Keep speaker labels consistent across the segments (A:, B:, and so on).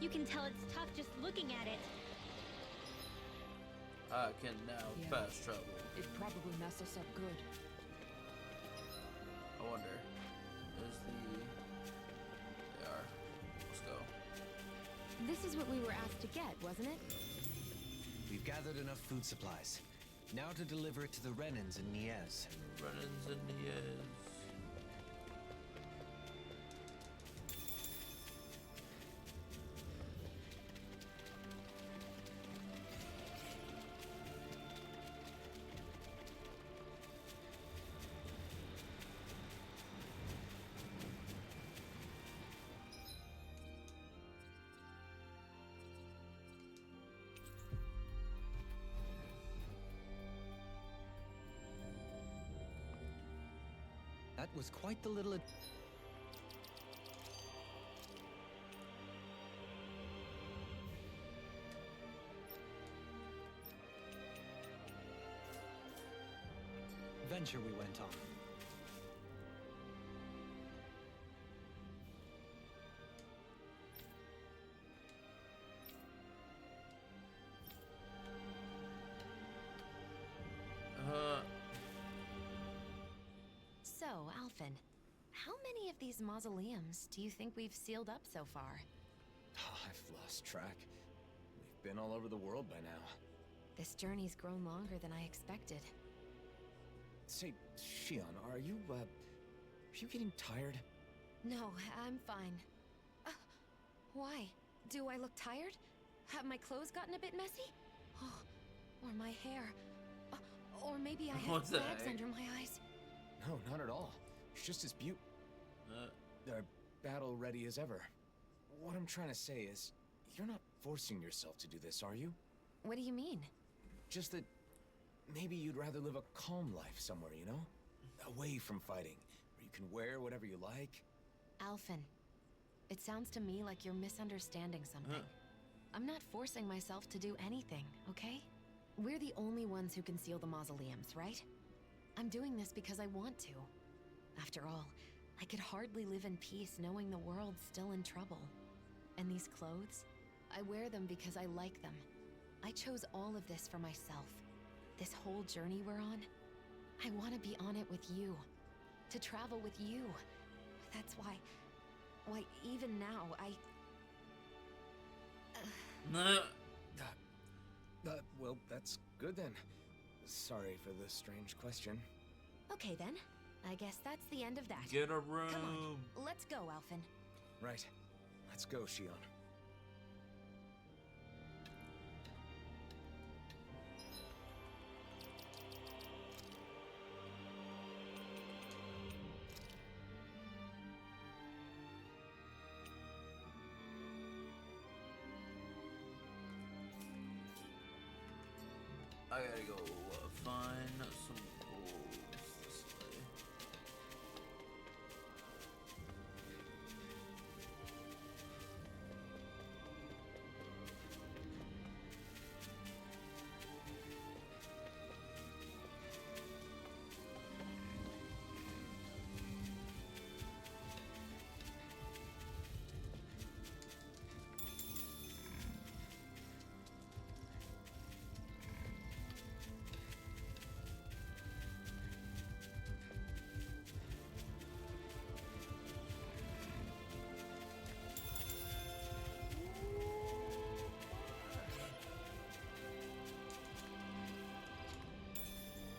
A: You can tell it's tough just looking at it.
B: I can now
C: Yeah.
B: fast travel.
C: It'd probably mess us up good.
B: I wonder, is they are. Let's go.
D: This is what we were asked to get, wasn't it?
E: We've gathered enough food supplies. Now to deliver it to the Renans in Niez.
B: Renans and Niez.
E: That was quite the little... venture we went on.
D: So, Alphen, how many of these mausoleums do you think we've sealed up so far?
E: I've lost track. We've been all over the world by now.
D: This journey's grown longer than I expected.
E: Say, Shion, are you getting tired?
D: No, I'm fine. Why? Do I look tired? Have my clothes gotten a bit messy? Oh, or my hair. Or maybe I have
B: What the
D: bags
B: heck?
D: under my eyes.
E: No, not at all. It's just as they're battle ready as ever. What I'm trying to say is, you're not forcing yourself to do this, are you?
D: What do you mean?
E: Just that maybe you'd rather live a calm life somewhere, you know? Away from fighting, where you can wear whatever you like.
D: Alphen, it sounds to me like you're misunderstanding something. I'm not forcing myself to do anything, okay? We're the only ones who can seal the mausoleums, right? I'm doing this because I want to. After all, I could hardly live in peace knowing the world's still in trouble. And these clothes, I wear them because I like them. I chose all of this for myself. This whole journey we're on, I want to be on it with you. To travel with you. That's why even now,
E: Well, that's good then. Sorry for the strange question.
D: Okay then. I guess that's the end of that.
B: Get a room.
D: Come on, let's go, Alphen.
E: Right. Let's go, Shion.
B: I gotta go find some wolves this way.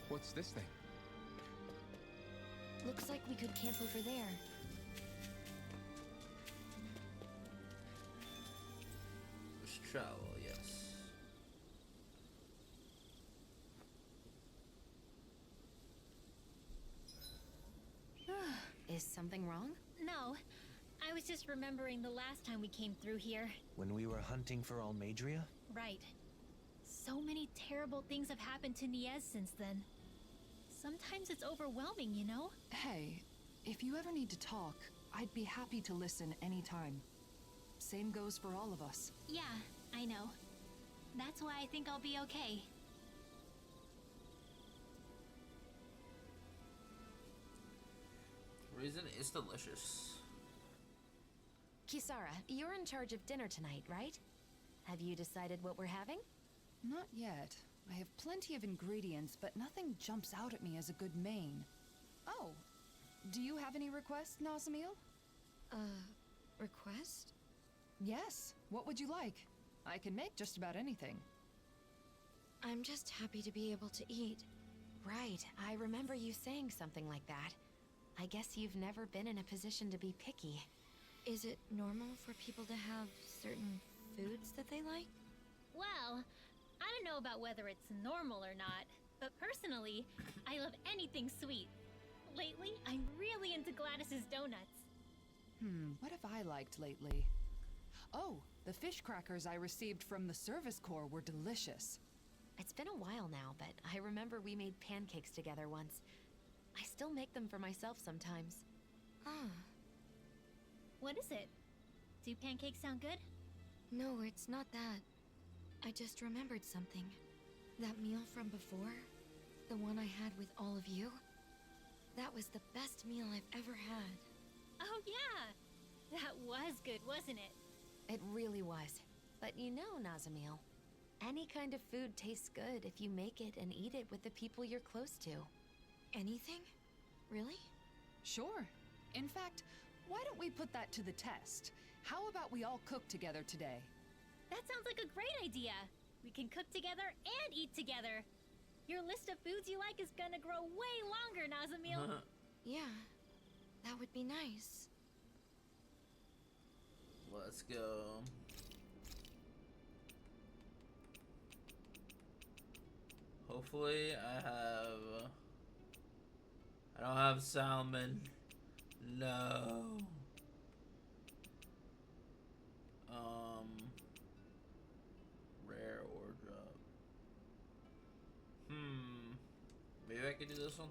F: What's this thing?
D: Looks like we could camp over there.
B: Let's travel, yes.
D: Is something wrong?
A: No, I was just remembering the last time we came through here.
E: When we were hunting for Almadria?
A: Right. So many terrible things have happened to Niez since then. Sometimes it's overwhelming, you know?
C: Hey, if you ever need to talk, I'd be happy to listen anytime. Same goes for all of us.
A: Yeah, I know. That's why I think I'll be okay.
B: Reason is delicious.
D: Kisara, you're in charge of dinner tonight, right? Have you decided what we're having?
C: Not yet. I have plenty of ingredients, but nothing jumps out at me as a good main. Oh, do you have any requests, Nazamil?
D: Request?
C: Yes. What would you like? I can make just about anything.
D: I'm just happy to be able to eat. Right, I remember you saying something like that. I guess you've never been in a position to be picky. Is it normal for people to have certain foods that they like?
A: Well, I don't know about whether it's normal or not, but personally, I love anything sweet. Lately, I'm really into Gladys's donuts.
C: What have I liked lately? Oh, the fish crackers I received from the service corps were delicious.
D: It's been a while now, but I remember we made pancakes together once. I still make them for myself sometimes.
A: What is it? Do pancakes sound good?
D: No, it's not that. I just remembered something. That meal from before, the one I had with all of you, that was the best meal I've ever had.
A: Oh yeah! That was good, wasn't it?
D: It really was. But you know, Nazamil, any kind of food tastes good if you make it and eat it with the people you're close to. Anything? Really?
C: Sure. In fact, why don't we put that to the test? How about we all cook together today?
A: That sounds like a great idea. We can cook together and eat together. Your list of foods you like is gonna grow way longer, Nazamil.
D: Yeah, that would be nice.
B: Let's go. Hopefully I don't have salmon. No. Rare or drop. Maybe I could do this one.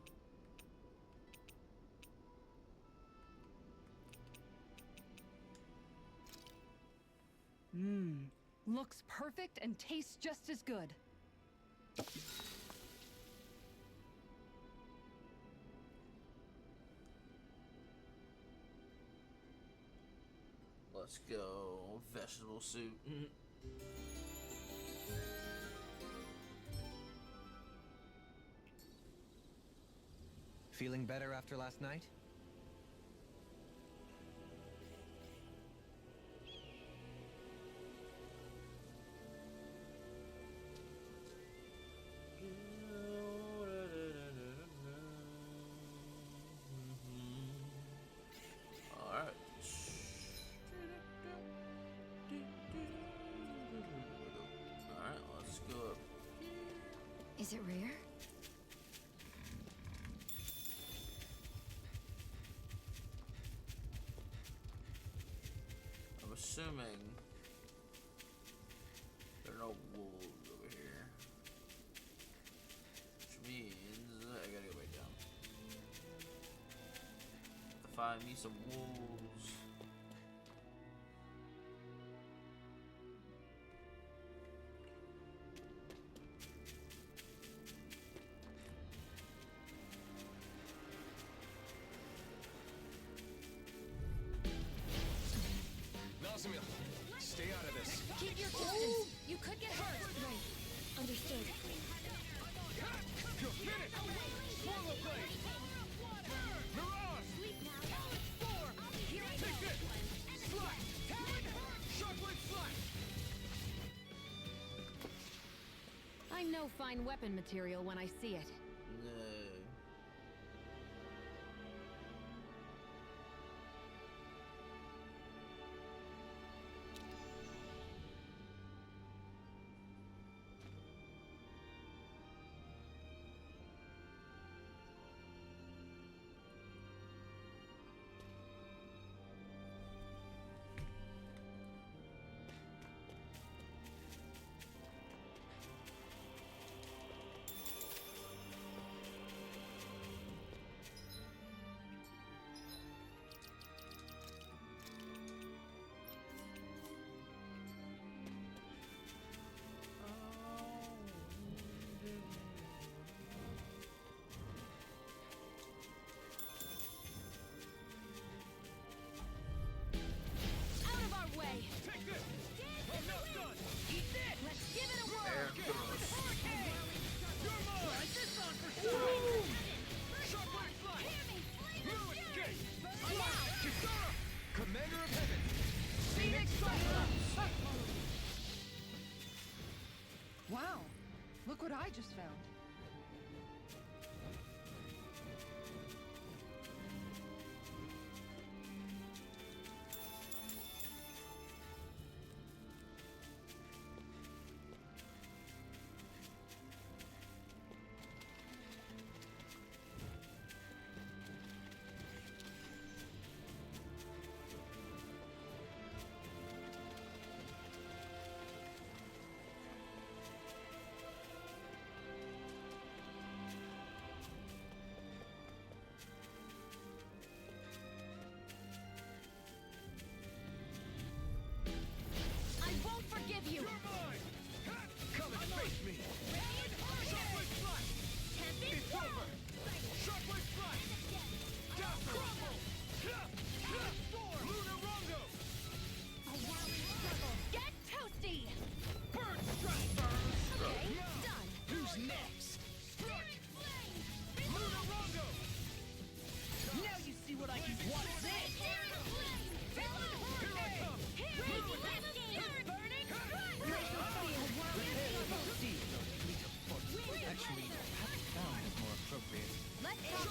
C: Looks perfect and tastes just as good.
B: Let's go. Vegetable soup.
G: Feeling better after last night?
B: Alright. Alright, let's go up.
D: Is it rare?
B: I'm assuming there are no wolves over here. Which means I gotta go back down. To find me some wolves.
E: Nazamil, stay out of this.
D: Keep your distance. You could get hurt. Right. Understood.
E: You're finished! Swallow blade! Mirage! Take this! Slash! Shockwave slash!
D: I know fine weapon material when I see it.
B: No.
C: I just found.
D: I won't forgive you!
E: Come and face me! Shockwave Strike! It's over! Shockwave Strike! Crumble! Lunarungo!
D: Get toasty!
E: Burn Strike!
D: Okay, done.
E: Who's next? Lunarungo!
G: Now you see what I can do. What's this?
E: Here I come!
G: Actually, perhaps found is more appropriate.
D: Let's talk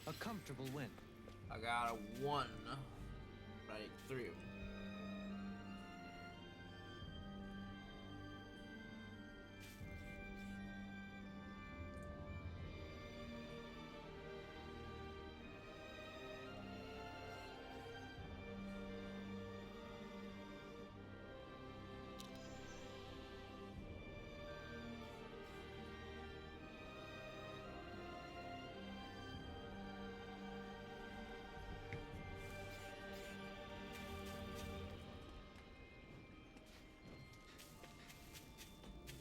E: A comfortable win.
B: I got a 1. Right, 3 of them.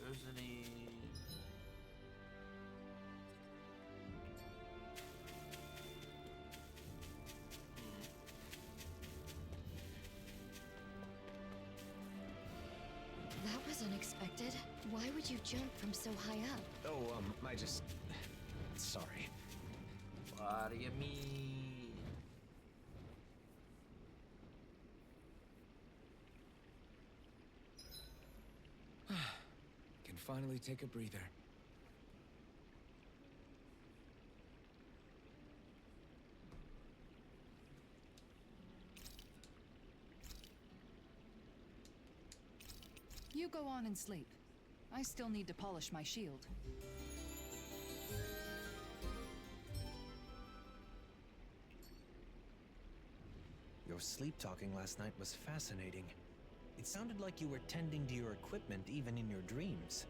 B: There's any.
D: That was unexpected. Why would you jump from so high up?
E: Oh, I just... Sorry.
B: What do you mean?
E: Can finally take a breather.
C: You go on and sleep. I still need to polish my shield.
E: Your sleep talking last night was fascinating. It sounded like you were tending to your equipment even in your dreams.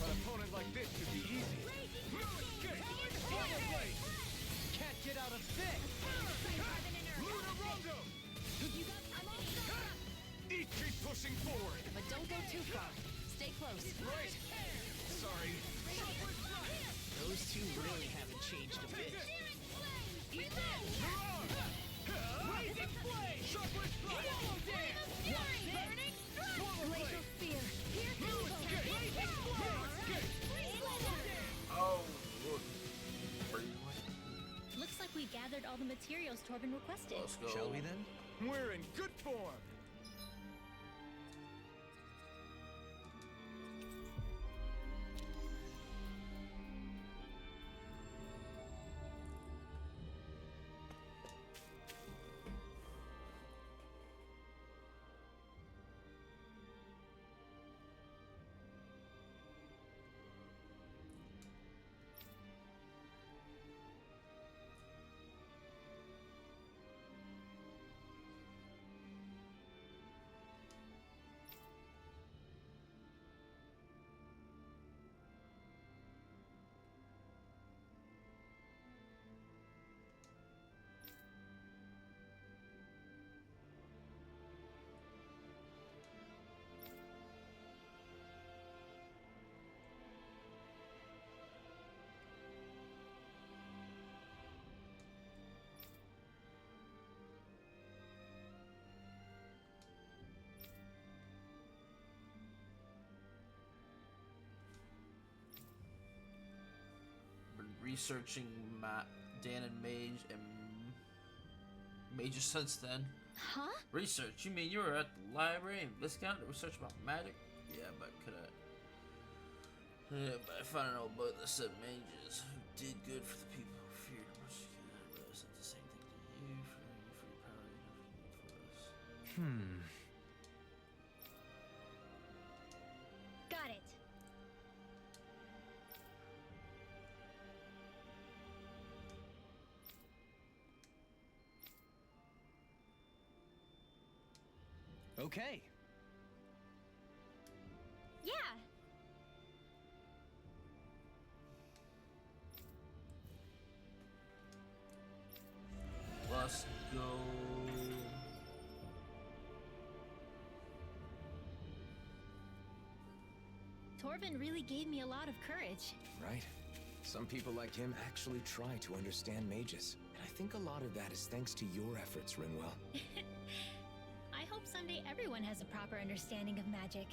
E: An opponent like this should be easy. No escape! Fire Blade!
G: Can't get out of this!
E: Lunarungo! Keep pushing forward!
D: But don't go too far. Stay close.
E: Right! Sorry.
G: Those two really haven't changed a bit.
E: Blazing Flame! Shockwave Strike!
G: What's this?
E: Swallow Blade!
A: all the materials Torben requested.
B: Let's go.
F: Shall we then?
E: We're in good form!
B: Been researching Dan and Mage and Major since then.
A: Huh?
B: Research? You mean you were at the library and investigated research about magic? Yeah, but I found out about the said mages who did good for the people who feared much good, but it's not the same thing to you for your power enough for us.
A: Got it.
G: Okay.
A: Yeah.
B: Let's go.
A: Torben really gave me a lot of courage.
E: Right? Some people like him actually try to understand mages. And I think a lot of that is thanks to your efforts, Rinwell.
A: I hope someday everyone has a proper understanding of magic.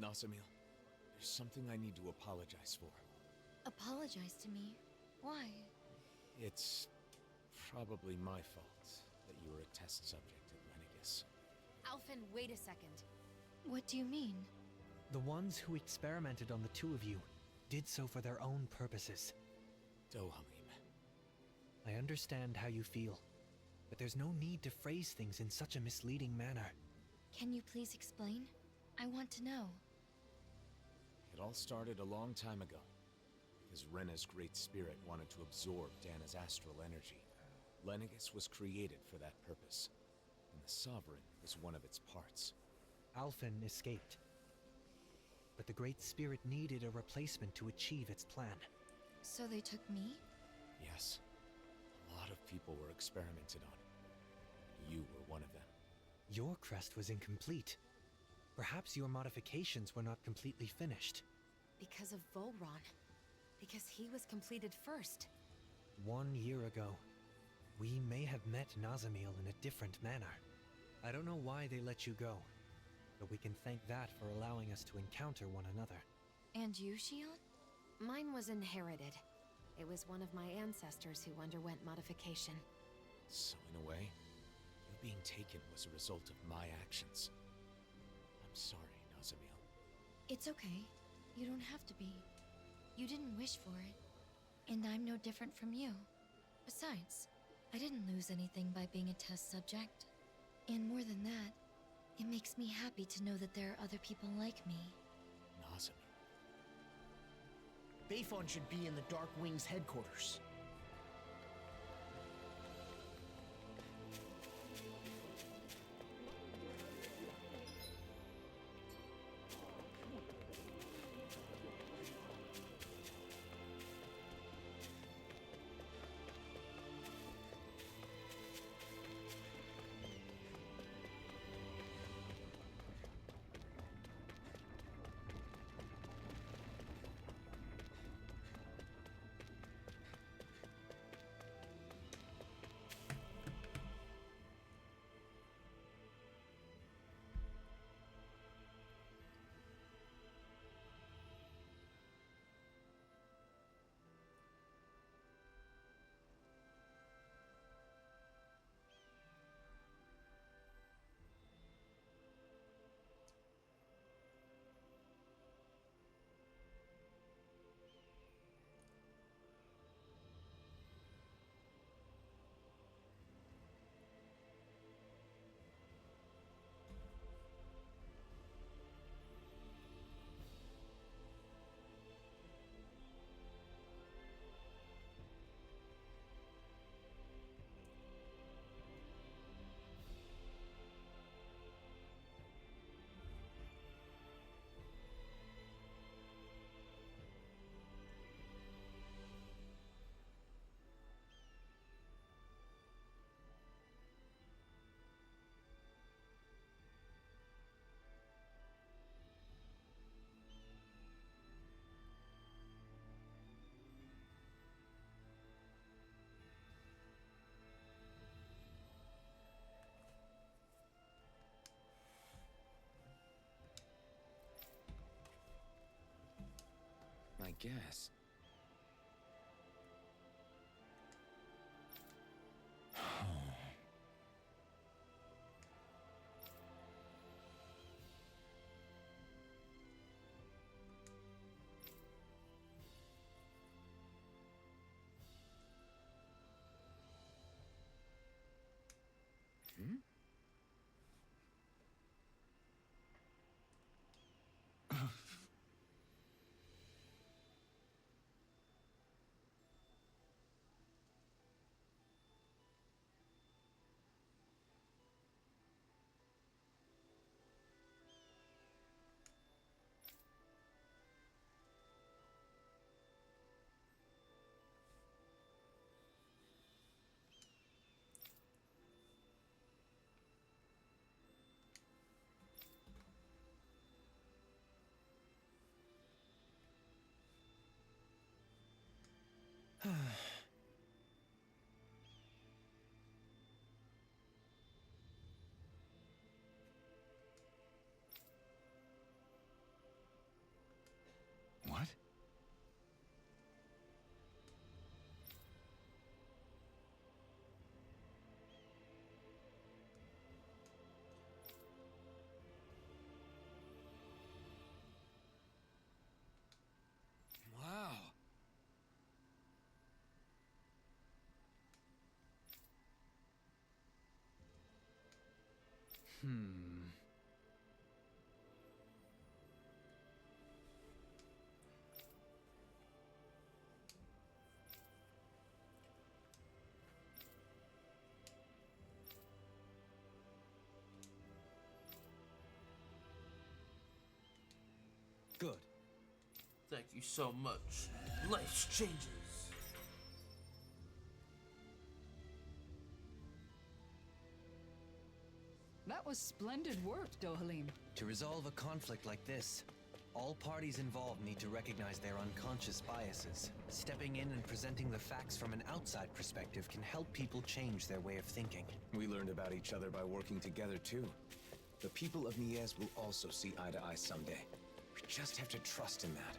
E: Nazamil, there's something I need to apologize for.
D: Apologize to me? Why?
E: It's probably my fault that you were a test subject at Lenegis.
D: Alphen, wait a second.
H: What do you mean?
G: The ones who experimented on the two of you did so for their own purposes.
E: Dohalim.
G: I understand how you feel, but there's no need to phrase things in such a misleading manner.
H: Can you please explain? I want to know.
E: It all started a long time ago, because Rena's great spirit wanted to absorb Dana's astral energy. Lenegis was created for that purpose, and the Sovereign was one of its parts.
G: Alphen escaped, but the Great Spirit needed a replacement to achieve its plan.
H: So they took me?
E: Yes, a lot of people were experimented on. You were one of them.
G: Your crest was incomplete. Perhaps your modifications were not completely finished.
D: Because of Volron. Because he was completed first.
G: 1 year ago, we may have met Nazamil in a different manner. I don't know why they let you go, but we can thank that for allowing us to encounter one another.
H: And you, Shion?
D: Mine was inherited. It was one of my ancestors who underwent modification.
E: So in a way, you being taken was a result of my actions. I'm sorry, Nazamil.
H: It's okay. You don't have to be. You didn't wish for it. And I'm no different from you. Besides, I didn't lose anything by being a test subject. And more than that, it makes me happy to know that there are other people like me.
E: Nazamil.
I: Bayfon should be in the Dark Wings headquarters.
E: guess. Hmm? What? Wow. Hmm.
G: Good.
B: Thank you so much. Life changes.
C: That was splendid work, Dohalim.
J: To resolve a conflict like this, all parties involved need to recognize their unconscious biases. Stepping in and presenting the facts from an outside perspective can help people change their way of thinking.
E: We learned about each other by working together, too. The people of Niez will also see eye to eye someday. We just have to trust in that.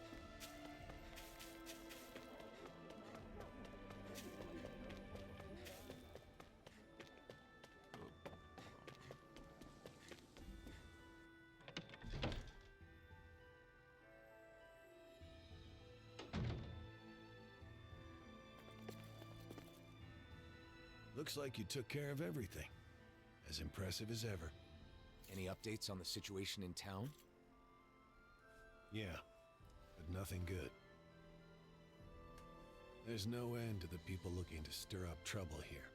K: Looks like you took care of everything. As impressive as ever.
E: Any updates on the situation in town?
K: Yeah, but nothing good. There's no end to the people looking to stir up trouble here.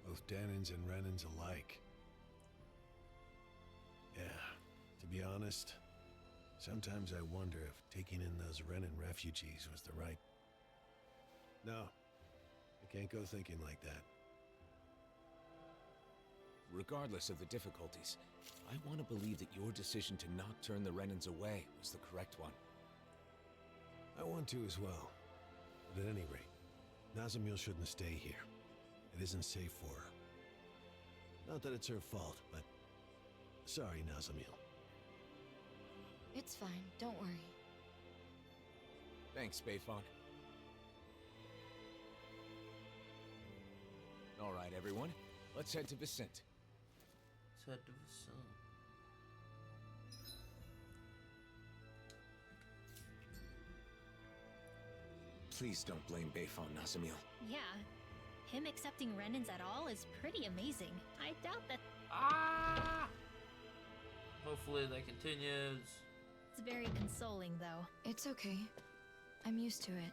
K: Both Danins and Renans alike. Yeah, to be honest, sometimes I wonder if taking in those Renan refugees was the right... No, I can't go thinking like that.
E: Regardless of the difficulties, I want to believe that your decision to not turn the Renans away was the correct one.
K: I want to as well. But at any rate, Nazamil shouldn't stay here. It isn't safe for her. Not that it's her fault, but... Sorry, Nazamil.
H: It's fine, don't worry.
E: Thanks, Bayfon. All right, everyone. Let's head to Vicente.
B: Let's head to Vicente.
E: Please don't blame Bayfon, Nazamil.
A: Yeah. Him accepting Renans at all is pretty amazing. I doubt that
B: Hopefully that continues.
A: it's very consoling, though.
H: It's okay. I'm used to it.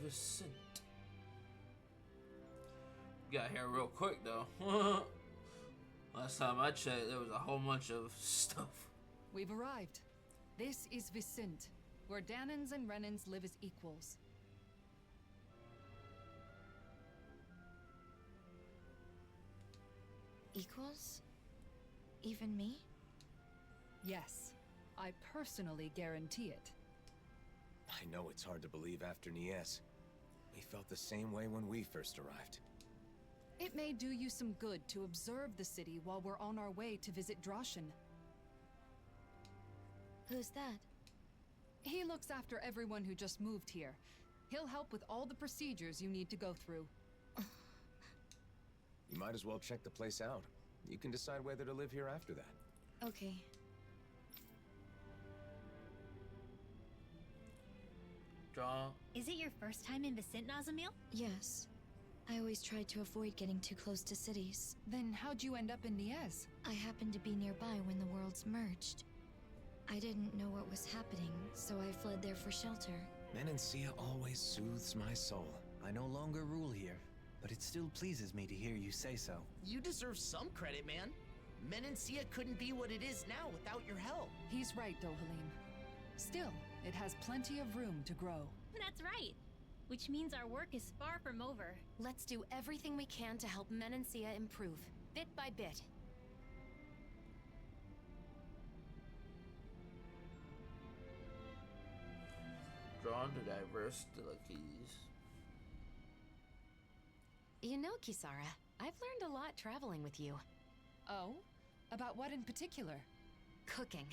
B: Vicent. Got here real quick though. Last time I checked, there was a whole bunch of stuff.
C: We've arrived. This is Vicent, where Danans and Renans live as equals.
H: Equals? Even me?
C: Yes, I personally guarantee it.
E: I know it's hard to believe after Nies. We felt the same way when we first arrived.
C: It may do you some good to observe the city while we're on our way to visit Droshan.
H: Who's that?
C: He looks after everyone who just moved here. He'll help with all the procedures you need to go through.
E: You might as well check the place out. You can decide whether to live here after that.
H: Okay.
B: Draw.
A: Is it your first time in Vicent, Nazamil?
H: Yes. I always tried to avoid getting too close to cities.
C: Then how'd you end up in Nies?
H: I happened to be nearby when the worlds merged. I didn't know what was happening, so I fled there for shelter.
E: Menancia always soothes my soul.
J: I no longer rule here, but it still pleases me to hear you say so.
I: You deserve some credit, man. Menancia couldn't be what it is now without your help.
C: He's right, Dohalim. Still, it has plenty of room to grow.
A: That's right. Which means our work is far from over.
D: Let's do everything we can to help Menancia improve, bit by bit.
B: Drawn to diverse delicacies.
D: You know, Kisara, I've learned a lot traveling with you.
C: Oh? About what in particular?
D: Cooking.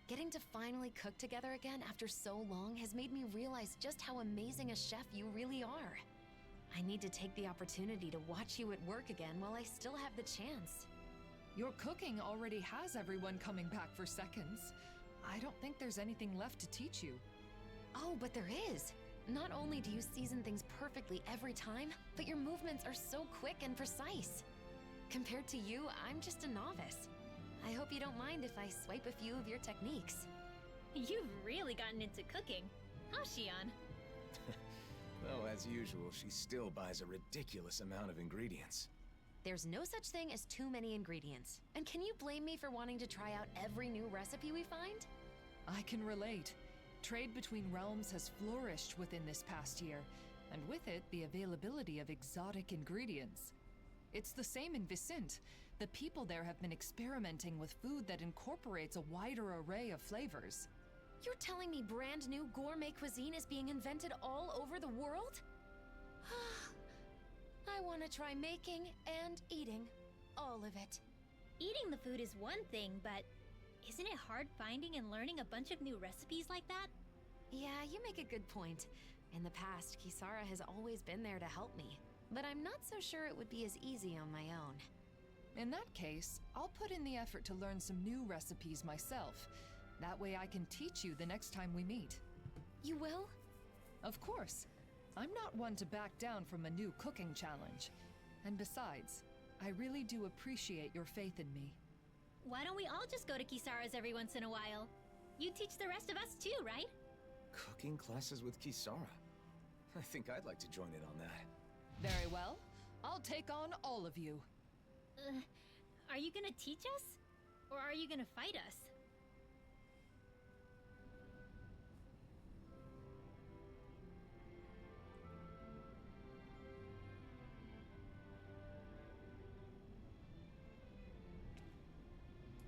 D: Getting to finally cook together again after so long has made me realize just how amazing a chef you really are. I need to take the opportunity to watch you at work again while I still have the chance.
C: Your cooking already has everyone coming back for seconds. I don't think there's anything left to teach you.
D: Oh, but there is! Not only do you season things perfectly every time, but your movements are so quick and precise. Compared to you, I'm just a novice. I hope you don't mind if I swipe a few of your techniques.
A: You've really gotten into cooking, huh, Shion?
E: Though, as usual, she still buys a ridiculous amount of ingredients.
D: There's no such thing as too many ingredients. And can you blame me for wanting to try out every new recipe we find?
C: I can relate. Trade between realms has flourished within this past year, and with it, the availability of exotic ingredients. It's the same in Vicent. The people there have been experimenting with food that incorporates a wider array of flavors.
D: You're telling me brand new gourmet cuisine is being invented all over the world? I want to try making and eating all of it.
A: Eating the food is one thing, but isn't it hard finding and learning a bunch of new recipes like that?
D: Yeah, you make a good point. In the past, Kisara has always been there to help me, but I'm not so sure it would be as easy on my own.
C: In that case, I'll put in the effort to learn some new recipes myself. That way I can teach you the next time we meet.
D: You will?
C: Of course. I'm not one to back down from a new cooking challenge. And besides, I really do appreciate your faith in me.
A: Why don't we all just go to Kisara's every once in a while? You teach the rest of us too, right?
E: Cooking classes with Kisara? I think I'd like to join in on that.
C: Very well. I'll take on all of you.
A: Are you gonna teach us? Or are you gonna fight us?